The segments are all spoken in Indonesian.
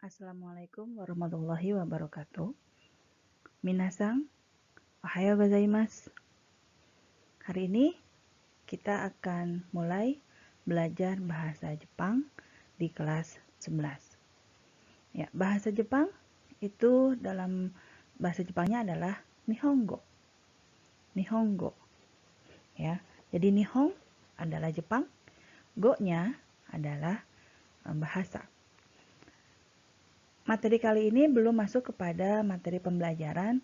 Assalamualaikum warahmatullahi wabarakatuh. Minasang, ohayo gozaimasu. Hari ini kita akan mulai belajar bahasa Jepang di kelas 11. Ya, bahasa Jepang itu dalam bahasa Jepangnya adalah Nihongo. Nihongo. Ya. Jadi Nihon adalah Jepang, go-nya adalah bahasa. Materi kali ini belum masuk kepada materi pembelajaran,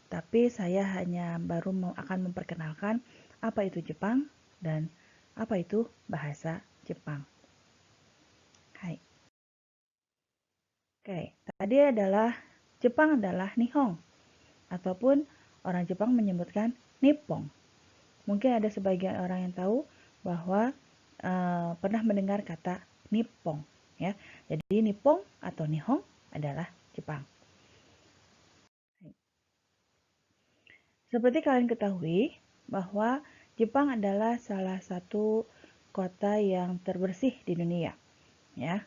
tapi saya hanya baru akan memperkenalkan apa itu Jepang dan apa itu bahasa Jepang. Hai. Oke, tadi adalah Jepang adalah Nihon, ataupun orang Jepang menyebutkan Nippon. Mungkin ada sebagian orang yang tahu bahwa pernah mendengar kata Nippon, ya. Jadi Nippon atau Nihon adalah Jepang. Seperti kalian ketahui bahwa Jepang adalah salah satu kota yang terbersih di dunia, ya.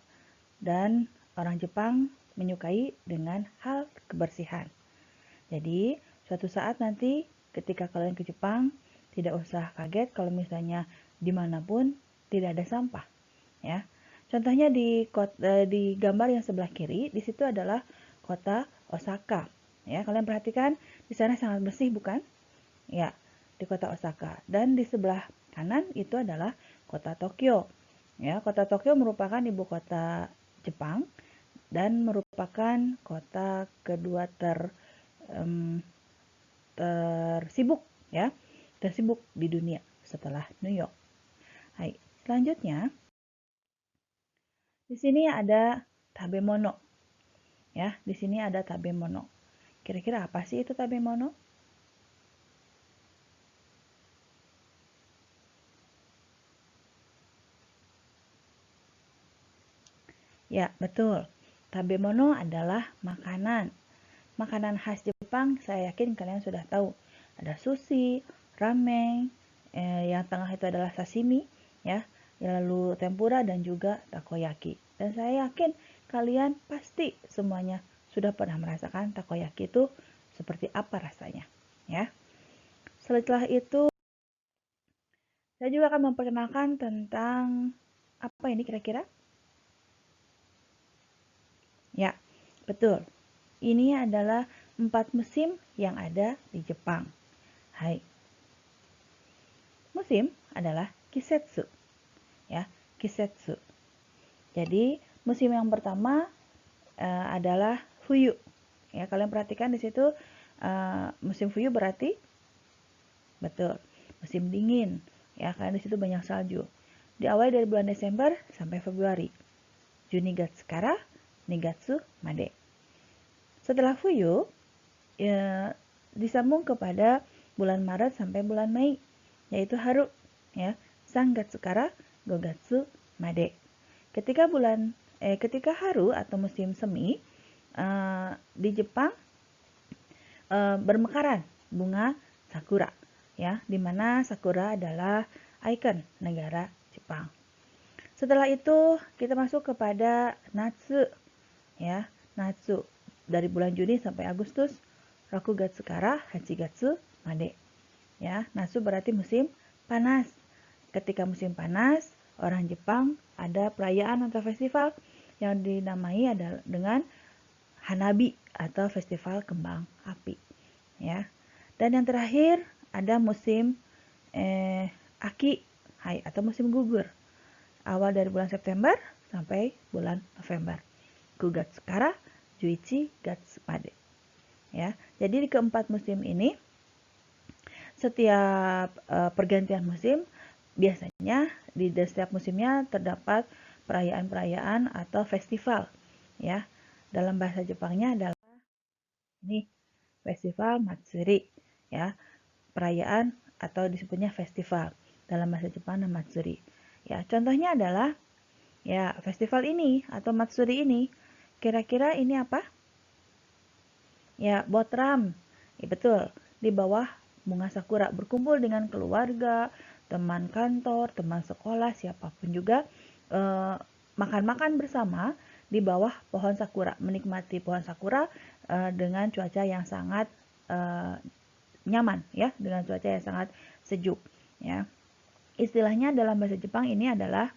Dan orang Jepang menyukai dengan hal kebersihan. Jadi, suatu saat nanti ketika kalian ke Jepang, tidak usah kaget kalau misalnya dimanapun tidak ada sampah, ya. Contohnya di gambar yang sebelah kiri, di situ adalah kota Osaka. Ya, kalian perhatikan di sana sangat bersih, bukan? Ya, di kota Osaka. Dan di sebelah kanan itu adalah kota Tokyo. Ya, kota Tokyo merupakan ibu kota Jepang dan merupakan kota kedua tersibuk, ya, tersibuk di dunia setelah New York. Hai, selanjutnya di sini ada tabemono. Ya, di sini ada tabemono. Kira-kira apa sih itu tabemono? Ya, betul. Tabemono adalah makanan. Makanan khas Jepang, saya yakin kalian sudah tahu. Ada sushi, ramen, yang tengah itu adalah sashimi, ya. Lalu tempura dan juga takoyaki. Dan saya yakin kalian pasti semuanya sudah pernah merasakan takoyaki itu seperti apa rasanya, ya. Setelah itu, saya juga akan memperkenalkan tentang apa ini kira-kira? Ya, betul. Ini adalah 4 musim yang ada di Jepang. Hai. Musim adalah kisetsu. Ya, kisetsu. Jadi, musim yang pertama adalah fuyu. Ya, kalian perhatikan di situ musim fuyu berarti betul, musim dingin. Ya, karena di situ banyak salju. Diawali dari bulan Desember sampai Februari. Junigatsukara Nigatsu Made. Setelah fuyu, ya, disambung kepada bulan Maret sampai bulan Mei, yaitu haru, ya, Sangatsukara Gogatsu Made. Ketika haru atau musim semi di Jepang bermekaran bunga sakura, ya, di mana sakura adalah ikon negara Jepang. Setelah itu kita masuk kepada Natsu, ya, Natsu dari bulan Juni sampai Agustus, Rakugatsukara Hachigatsu Made. Ya, Natsu berarti musim panas. Ketika musim panas, orang Jepang ada perayaan atau festival yang dinamai adalah dengan Hanabi atau festival kembang api, ya. Dan yang terakhir ada musim Aki, hai, atau musim gugur. Awal dari bulan September sampai bulan November. Kugatsukara Juichi Gatsumade. Ya, jadi di keempat musim ini setiap pergantian musim biasanya di setiap musimnya terdapat perayaan-perayaan atau festival, ya. Dalam bahasa Jepangnya adalah ini festival Matsuri, ya. Perayaan atau disebutnya festival. Dalam bahasa Jepang nama Matsuri. Ya, contohnya adalah ya festival ini atau Matsuri ini. Kira-kira ini apa? Ya, botram. Ya, betul. Di bawah bunga sakura berkumpul dengan keluarga, teman kantor, teman sekolah, siapapun juga makan-makan bersama di bawah pohon sakura, menikmati pohon sakura dengan cuaca yang sangat nyaman ya, dengan cuaca yang sangat sejuk ya. Istilahnya dalam bahasa Jepang ini adalah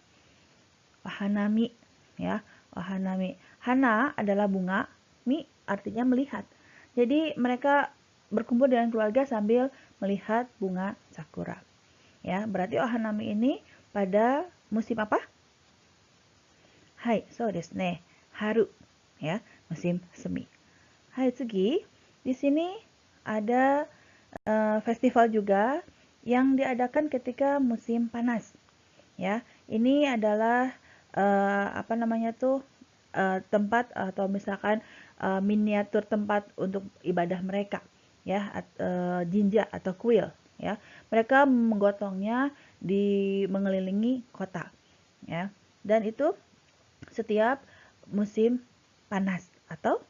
wahanami ya, wahanami. Hana adalah bunga, mi artinya melihat. Jadi mereka berkumpul dengan keluarga sambil melihat bunga sakura. Ya, berarti wahanami ini pada musim apa? Hai, so desu ne. Haru ya, musim semi. Hai, tsugi. Di sini ada festival juga yang diadakan ketika musim panas. Ya, ini adalah apa namanya tuh tempat atau misalkan miniatur tempat untuk ibadah mereka ya, jinja atau kuil ya. Mereka menggotongnya di mengelilingi kota ya. Dan itu setiap musim panas atau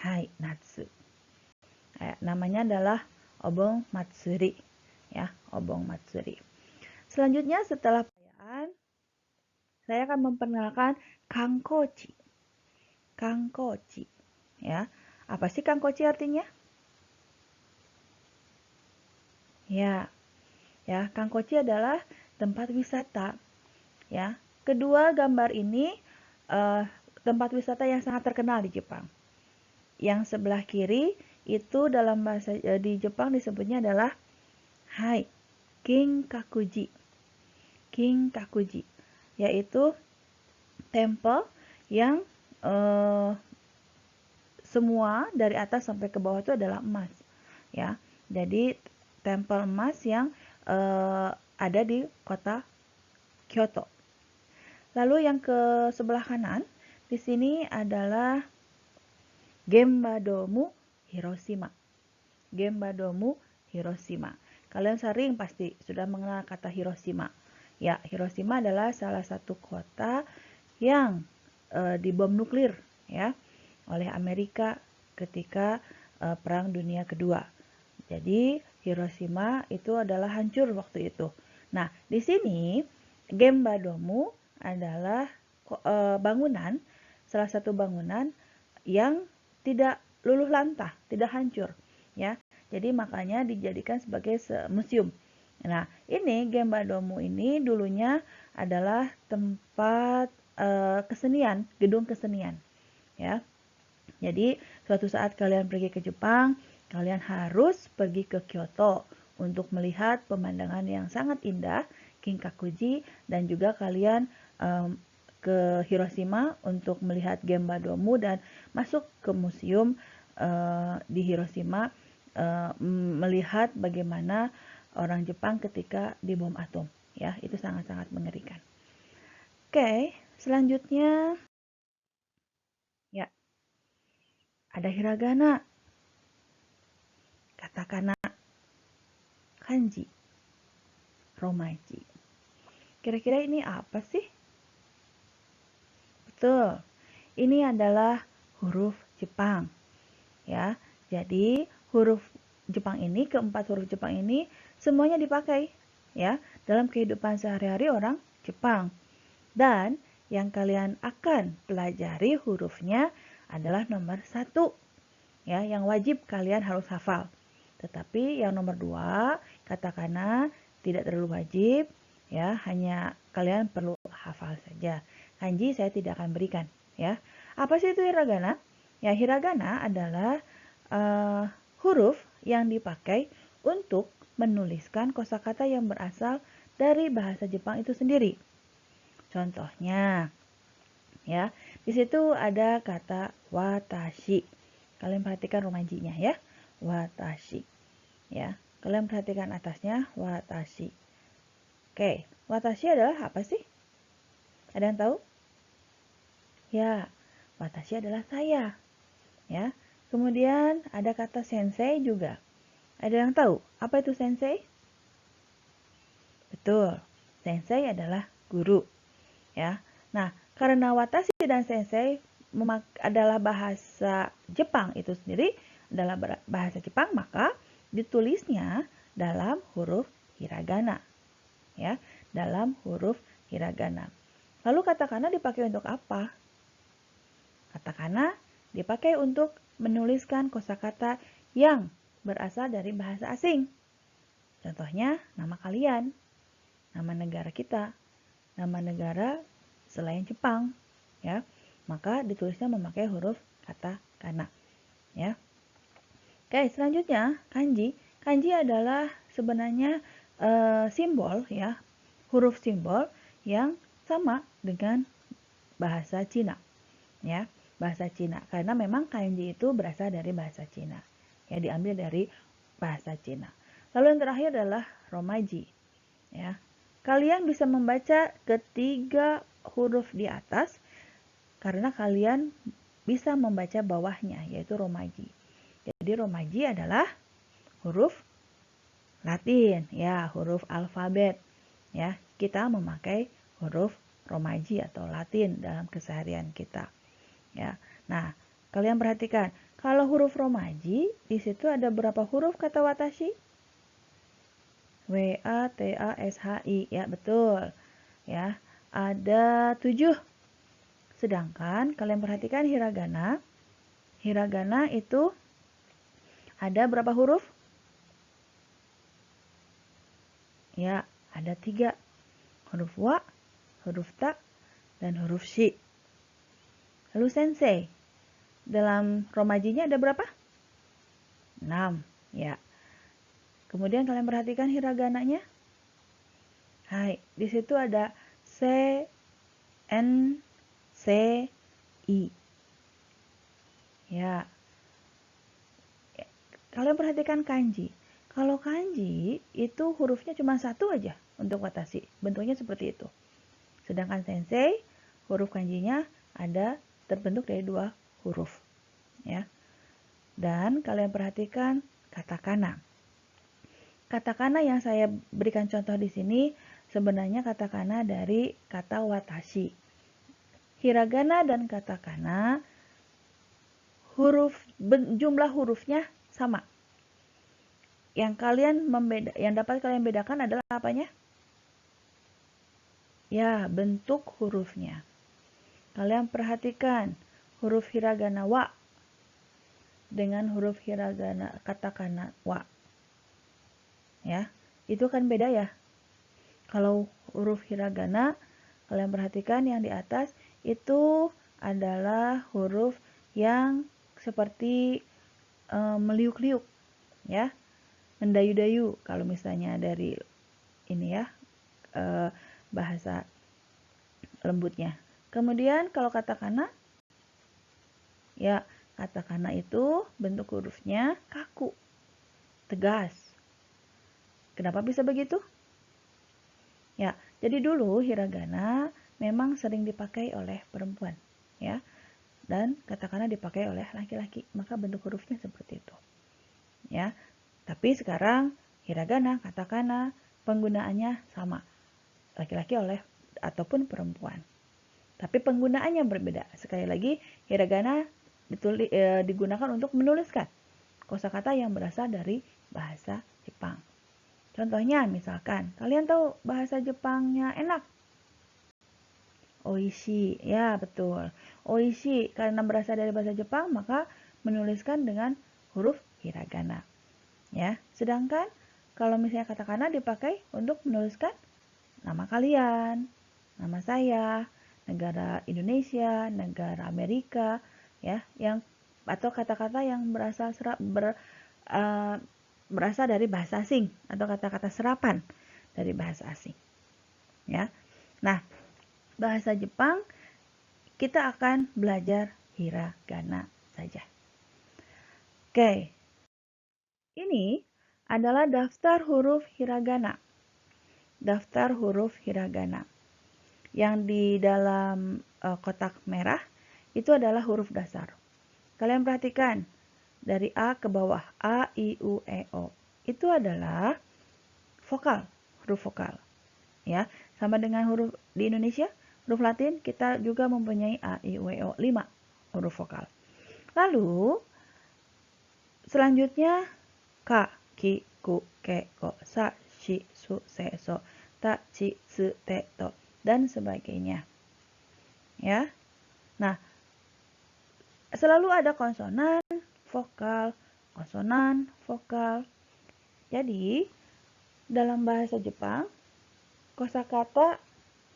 hai natsu. Namanya adalah Obong Matsuri ya, Obong Matsuri. Selanjutnya setelah perayaan, saya akan memperkenalkan Kangkochi. Kangkochi ya. Apa sih Kangkochi artinya? Ya. Ya, Kangkochi adalah tempat wisata ya. Kedua gambar ini tempat wisata yang sangat terkenal di Jepang. Yang sebelah kiri itu dalam bahasa di Jepang disebutnya adalah hai Kinkakuji. Kinkakuji yaitu tempel yang semua dari atas sampai ke bawah itu adalah emas ya. Jadi tempel emas yang ada di kota Kyoto. Lalu yang ke sebelah kanan di sini adalah Gembadomu Hiroshima. Gembadomu Hiroshima. Kalian sering pasti sudah mengenal kata Hiroshima. Ya, Hiroshima adalah salah satu kota yang dibom nuklir ya oleh Amerika ketika Perang Dunia Kedua. Jadi Hiroshima itu adalah hancur waktu itu. Nah, di sini Gembadomu adalah bangunan, salah satu bangunan yang tidak luluh lantah, tidak hancur ya. Jadi makanya dijadikan sebagai museum. Nah, ini Gembadomu ini dulunya adalah tempat kesenian, gedung kesenian ya. Jadi suatu saat kalian pergi ke Jepang, kalian harus pergi ke Kyoto untuk melihat pemandangan yang sangat indah, Kinkakuji, dan juga kalian ke Hiroshima untuk melihat Gembadomu dan masuk ke museum di Hiroshima melihat bagaimana orang Jepang ketika dibom atom. Ya, itu sangat-sangat mengerikan. Oke, selanjutnya ya ada hiragana, katakana, kanji, romaji. Kira-kira ini apa sih? Betul. Ini adalah huruf Jepang. Ya. Jadi, huruf Jepang ini, keempat huruf Jepang ini semuanya dipakai ya dalam kehidupan sehari-hari orang Jepang. Dan yang kalian akan pelajari hurufnya adalah nomor 1 ya, yang wajib kalian harus hafal. Tetapi yang nomor 2, katakana tidak terlalu wajib ya, hanya kalian perlu hafal saja. Kanji saya tidak akan berikan ya. Apa sih itu hiragana? Ya, hiragana adalah huruf yang dipakai untuk menuliskan kosakata yang berasal dari bahasa Jepang itu sendiri. Contohnya, ya, di situ ada kata watashi. Kalian perhatikan romajinya ya, watashi. Ya, kalian perhatikan atasnya, watashi. Oke, watashi adalah apa sih? Ada yang tahu? Ya, watashi adalah saya. Ya, kemudian ada kata sensei juga. Ada yang tahu apa itu sensei? Betul, sensei adalah guru. Ya, nah karena watashi dan sensei adalah bahasa Jepang itu sendiri adalah bahasa Jepang, maka ditulisnya dalam huruf hiragana. Ya, dalam huruf hiragana. Lalu katakana dipakai untuk apa? katakana dipakai untuk menuliskan kosakata yang berasal dari bahasa asing. Contohnya nama kalian, nama negara kita, nama negara selain Jepang, ya. Maka ditulisnya memakai huruf katakana, ya. Oke, selanjutnya kanji. Kanji adalah sebenarnya simbol, ya, huruf simbol yang sama dengan bahasa Cina, ya, bahasa Cina. Karena memang kanji itu berasal dari bahasa Cina, ya, diambil dari bahasa Cina. Lalu yang terakhir adalah romaji, ya. Kalian bisa membaca ketiga huruf di atas karena kalian bisa membaca bawahnya, yaitu romaji. Jadi romaji adalah huruf Latin, ya, huruf alfabet, ya. Kita memakai huruf romaji atau Latin dalam keseharian kita, ya. Nah, kalian perhatikan, kalau huruf romaji di situ ada berapa huruf kata watashi? W A T A S H I, ya, betul, ya. Ada 7. Sedangkan kalian perhatikan hiragana. Hiragana itu ada berapa huruf? Ya, ada 3. Huruf wa, huruf ta, dan huruf shi. Lalu sensei, dalam romajinya ada berapa? 6, ya. Kemudian kalian perhatikan hiragananya. Hai, di situ ada se, n, c, i. Ya. Kalian perhatikan kanji. Kalau kanji itu hurufnya cuma 1 aja untuk watashi. Bentuknya seperti itu. Sedangkan sensei, huruf kanjinya ada terbentuk dari 2 huruf, ya. Dan kalian perhatikan katakana. Katakana yang saya berikan contoh di sini sebenarnya katakana dari kata watashi. Hiragana dan katakana jumlah hurufnya sama. Yang dapat kalian bedakan adalah apanya? Ya, bentuk hurufnya. Kalian perhatikan huruf hiragana wa dengan huruf hiragana katakana wa. Ya, itu kan beda ya. Kalau huruf hiragana, kalian perhatikan yang di atas itu adalah huruf yang seperti meliuk-liuk, ya, mendayu-dayu. Kalau misalnya dari ini ya bahasa lembutnya. Kemudian kalau katakana, ya, katakana itu bentuk hurufnya kaku, tegas. Kenapa bisa begitu? Ya, jadi dulu hiragana memang sering dipakai oleh perempuan, ya. Dan katakana dipakai oleh laki-laki, maka bentuk hurufnya seperti itu. Ya. Tapi sekarang hiragana, katakana penggunaannya sama. Laki-laki ataupun perempuan. Tapi penggunaannya berbeda. Sekali lagi, hiragana digunakan untuk menuliskan kosakata yang berasal dari bahasa Jepang. Contohnya misalkan, kalian tahu bahasa Jepangnya enak? Oishi, ya betul. Oishi karena berasal dari bahasa Jepang, maka menuliskan dengan huruf hiragana. Ya, sedangkan kalau misalnya katakana dipakai untuk menuliskan nama kalian, nama saya, negara Indonesia, negara Amerika, ya, atau kata-kata yang berasal dari bahasa asing atau kata-kata serapan dari bahasa asing, ya. Nah, bahasa Jepang kita akan belajar hiragana saja. Oke. Ini adalah daftar huruf hiragana. Daftar huruf hiragana. Yang di dalam kotak merah itu adalah huruf dasar. Kalian perhatikan dari A ke bawah, A, I, U, E, O. Itu adalah vokal, huruf vokal. Ya, sama dengan huruf di Indonesia, huruf Latin kita juga mempunyai A, I, U, E, O, 5 huruf vokal. Lalu selanjutnya Ka, Ki, Ku, Ke, Ko, Sa, Shi, Su, Se, So, Ta, Ci, Su, Te, To, dan sebagainya. Ya. Nah, selalu ada konsonan, vokal, konsonan, vokal. Jadi, dalam bahasa Jepang, kosakata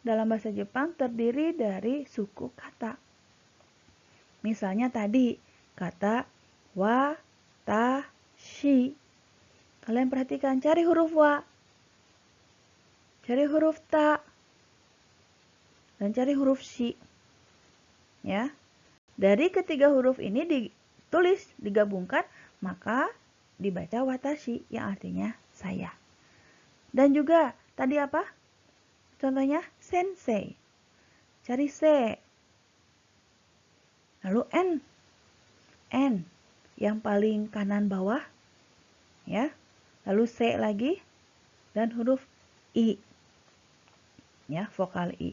dalam bahasa Jepang terdiri dari suku kata. Misalnya tadi, kata wa, ta, shi. Kalian perhatikan, cari huruf wa, cari huruf ta, dan cari huruf shi. Ya. Dari ketiga huruf ini ditulis, digabungkan, maka dibaca watashi yang artinya saya. Dan juga tadi apa? Contohnya sensei. Cari se. Lalu n. N yang paling kanan bawah. Ya. Lalu C lagi dan huruf I. Ya, vokal I.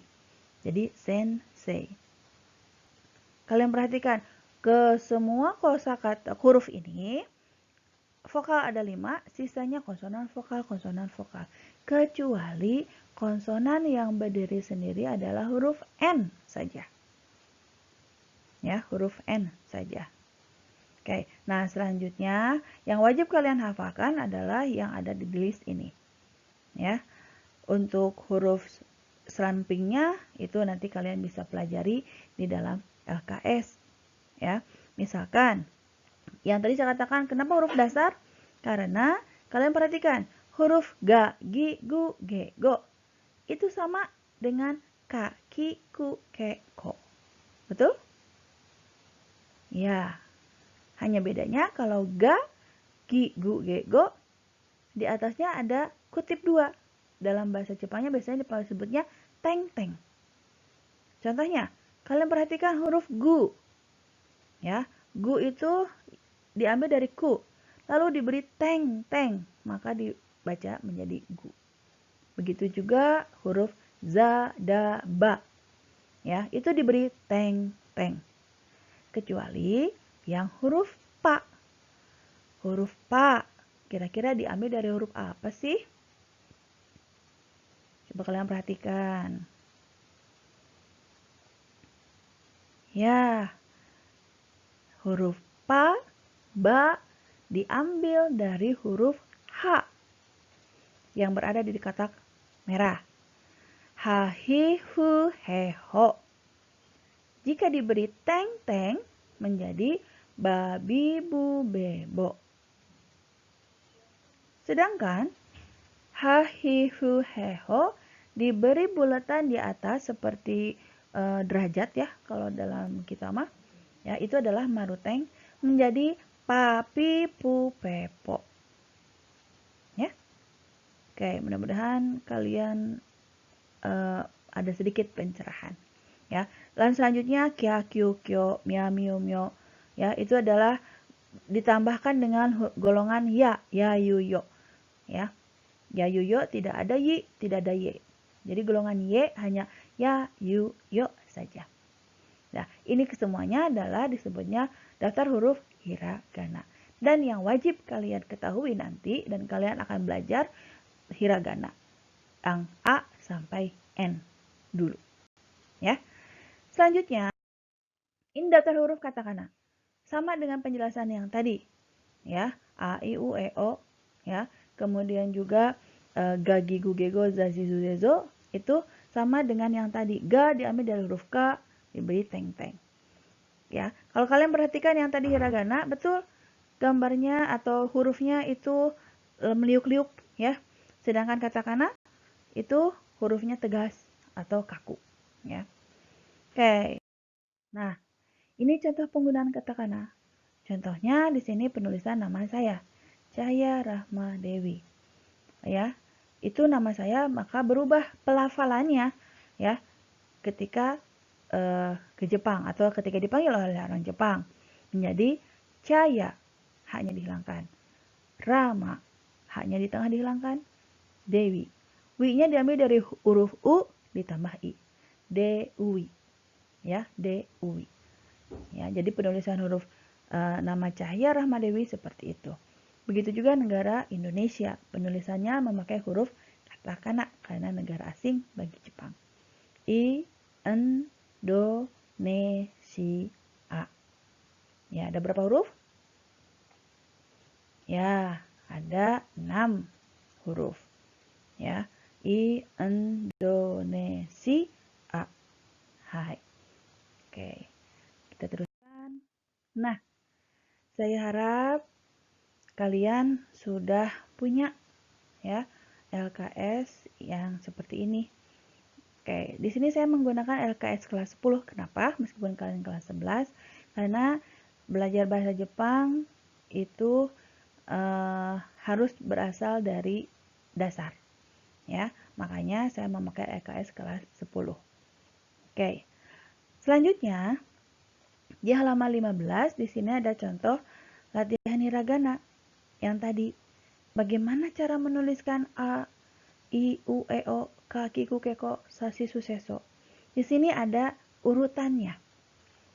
Jadi sensei. Kalian perhatikan, ke semua kosakata huruf ini vokal ada 5, sisanya konsonan vokal, konsonan vokal. Kecuali konsonan yang berdiri sendiri adalah huruf N saja. Ya, huruf N saja. Oke, nah selanjutnya yang wajib kalian hafalkan adalah yang ada di list ini. Ya, untuk huruf serampingnya itu nanti kalian bisa pelajari di dalam LKS. Ya, misalkan yang tadi saya katakan kenapa huruf dasar? Karena kalian perhatikan huruf ga, gi, gu, ge, go itu sama dengan ka, ki, ku, ke, ko. Betul? Ya. Hanya bedanya kalau ga, gi, gu, ge, go di atasnya ada kutip 2. Dalam bahasa Jepangnya biasanya disebutnya teng, teng. Contohnya, kalian perhatikan huruf gu. Ya, gu itu diambil dari ku, lalu diberi teng, teng, maka dibaca menjadi gu. Begitu juga huruf za, da, ba. Ya, itu diberi teng, teng. Kecuali yang huruf pa. Huruf pa, kira-kira diambil dari huruf apa sih? Coba kalian perhatikan. Ya, huruf pa, ba, diambil dari huruf H yang berada di kotak merah. Ha, hi, hu, he, ho. Jika diberi teng, teng, menjadi babi, bu, be, bo. Sedangkan ha, hi, hu, he, ho diberi bulatan di atas seperti derajat ya, kalau dalam kita mah. Ya, itu adalah maruteng menjadi papi, pu, pe, po. Ya. Oke, mudah-mudahan kalian ada sedikit pencerahan. Ya. Dan selanjutnya kia, kyu, kyo, mia, mio, mio. Ya, itu adalah ditambahkan dengan golongan ya, yu, yo. Ya. Ya, yu, yo tidak ada yi, tidak ada ye. Jadi golongan y hanya ya, yu, yo saja. Nah, ini kesemuanya adalah disebutnya daftar huruf hiragana. Dan yang wajib kalian ketahui nanti dan kalian akan belajar hiragana. Yang A sampai N dulu. Ya. Selanjutnya, ini daftar huruf katakana. Sama dengan penjelasan yang tadi. Ya, A, I, U, E, O. Ya. Kemudian juga ga, gi, gu, ge, go, za, zi, zu, ze, zo. Itu sama dengan yang tadi. Ga diambil dari huruf K, diberi teng, teng. Ya, kalau kalian perhatikan yang tadi hiragana, betul gambarnya atau hurufnya itu meliuk-liuk ya. Sedangkan katakana itu hurufnya tegas atau kaku ya. Oke. Nah, ini contoh penggunaan katakana. Contohnya di sini penulisan nama saya, Cahya Rahma Dewi. Ya. Itu nama saya maka berubah pelafalannya ya ketika ke Jepang atau ketika dipanggil oleh orang Jepang menjadi Cahya, haknya dihilangkan. Rama, haknya di tengah dihilangkan. Dewi, wi-nya diambil dari huruf u ditambah i. Dewi, ya, Dewi. Ya, jadi penulisan huruf nama Cahya Rahma Dewi seperti itu. Begitu juga negara Indonesia, penulisannya memakai huruf katakana karena negara asing bagi Jepang. I, N, Do, Ne, Si, A. Ya, ada berapa huruf? Ya, ada 6 huruf. Ya, Indonesia. Hai. Oke, kita teruskan. Nah, saya harap kalian sudah punya ya LKS yang seperti ini. Oke, di sini saya menggunakan LKS kelas 10. Kenapa? Meskipun kalian kelas 11, karena belajar bahasa Jepang itu harus berasal dari dasar. Ya, makanya saya memakai LKS kelas 10. Oke. Selanjutnya, di halaman 15 di sini ada contoh latihan hiragana yang tadi. Bagaimana cara menuliskan A, I, U, E, O, Ka, Kiku, Keko, Sashi, Suseso. Di sini ada urutannya.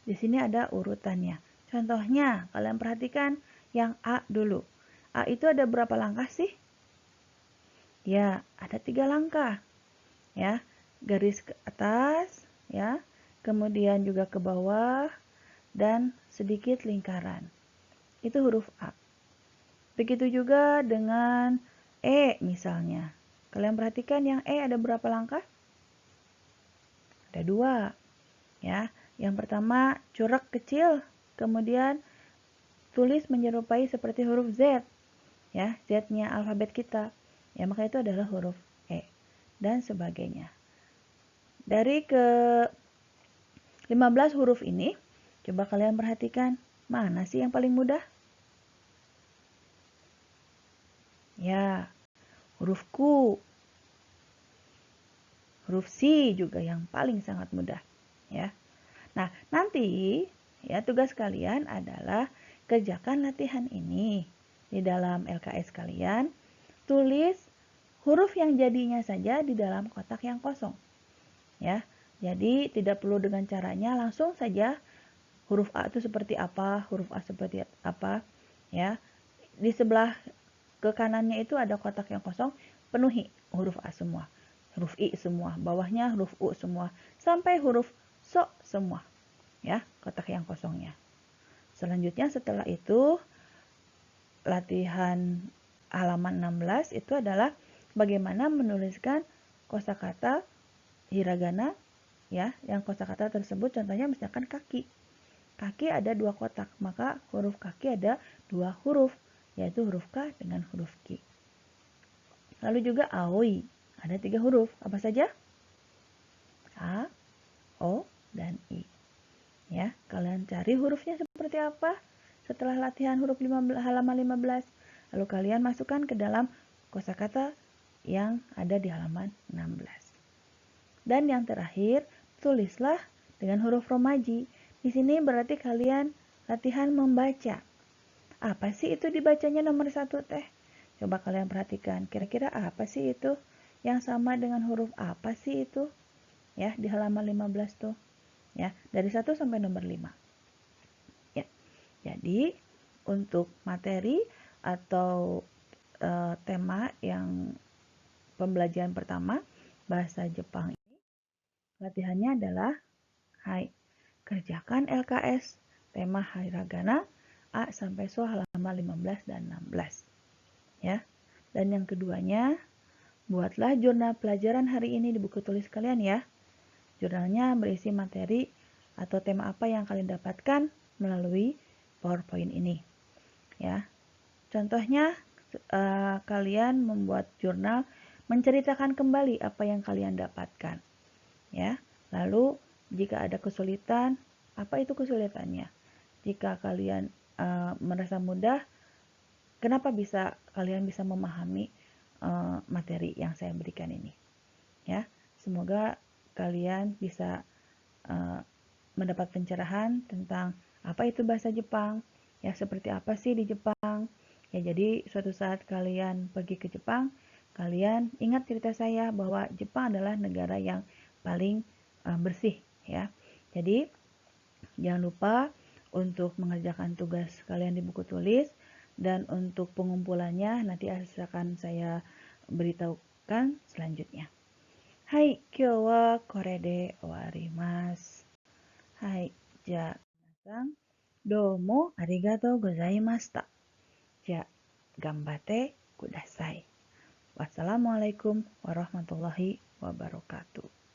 Di sini ada urutannya. Contohnya, kalian perhatikan yang A dulu. A itu ada berapa langkah sih? Ya, ada 3 langkah. Ya, garis ke atas, ya, kemudian juga ke bawah, dan sedikit lingkaran. Itu huruf A. Begitu juga dengan E misalnya. Kalian perhatikan yang E ada berapa langkah? Ada 2. Ya, yang pertama corak kecil, kemudian tulis menyerupai seperti huruf Z. Ya, Z-nya alfabet kita. Ya, maka itu adalah huruf E dan sebagainya. Dari ke 15 huruf ini, coba kalian perhatikan, mana sih yang paling mudah? Ya, huruf Q. Huruf C juga yang paling sangat mudah, ya. Nah, nanti ya tugas kalian adalah kerjakan latihan ini di dalam LKS kalian. Tulis huruf yang jadinya saja di dalam kotak yang kosong. Ya. Jadi tidak perlu dengan caranya, langsung saja huruf A itu seperti apa, huruf A seperti apa, ya. Di sebelah ke kanannya itu ada kotak yang kosong, penuhi huruf A semua, huruf I semua, bawahnya huruf U semua, sampai huruf So semua, ya, kotak yang kosongnya. Selanjutnya setelah itu, latihan halaman 16 itu adalah bagaimana menuliskan kosakata hiragana, ya, yang kosakata tersebut contohnya misalkan kaki. Kaki ada 2 kotak, maka huruf kaki ada 2 huruf, yaitu huruf K dengan huruf Q. Lalu juga aoi, ada 3 huruf, apa saja? A, O, dan I. Ya, kalian cari hurufnya seperti apa setelah latihan huruf halaman 15. Lalu kalian masukkan ke dalam kosakata yang ada di halaman 16. Dan yang terakhir, tulislah dengan huruf romaji. Di sini berarti kalian latihan membaca. Apa sih itu dibacanya nomor 1 teh? Coba kalian perhatikan, kira-kira apa sih itu? Yang sama dengan huruf apa sih itu? Ya, di halaman 15 tuh. Ya, dari 1 sampai nomor 5. Ya. Jadi, untuk materi atau tema yang pembelajaran pertama bahasa Jepang ini, latihannya adalah hai. Kerjakan LKS tema hiragana A sampai So halaman 15 dan 16. Ya. Dan yang keduanya, buatlah jurnal pelajaran hari ini di buku tulis kalian ya. Jurnalnya berisi materi atau tema apa yang kalian dapatkan melalui PowerPoint ini. Ya. Contohnya kalian membuat jurnal menceritakan kembali apa yang kalian dapatkan. Ya. Lalu jika ada kesulitan, apa itu kesulitannya? Jika kalian merasa mudah, kenapa kalian bisa memahami materi yang saya berikan ini? Ya, semoga kalian bisa mendapat pencerahan tentang apa itu bahasa Jepang, ya seperti apa sih di Jepang. Ya, jadi suatu saat kalian pergi ke Jepang, kalian ingat cerita saya bahwa Jepang adalah negara yang paling bersih, ya. Jadi jangan lupa untuk mengerjakan tugas kalian di buku tulis, dan untuk pengumpulannya nanti akan saya beritahukan selanjutnya. Hai, kyou wa kore de owarimasu. Hai, ja, minasang. Domo arigatou gozaimashita. Ja, gambate kudasai. Wassalamualaikum warahmatullahi wabarakatuh.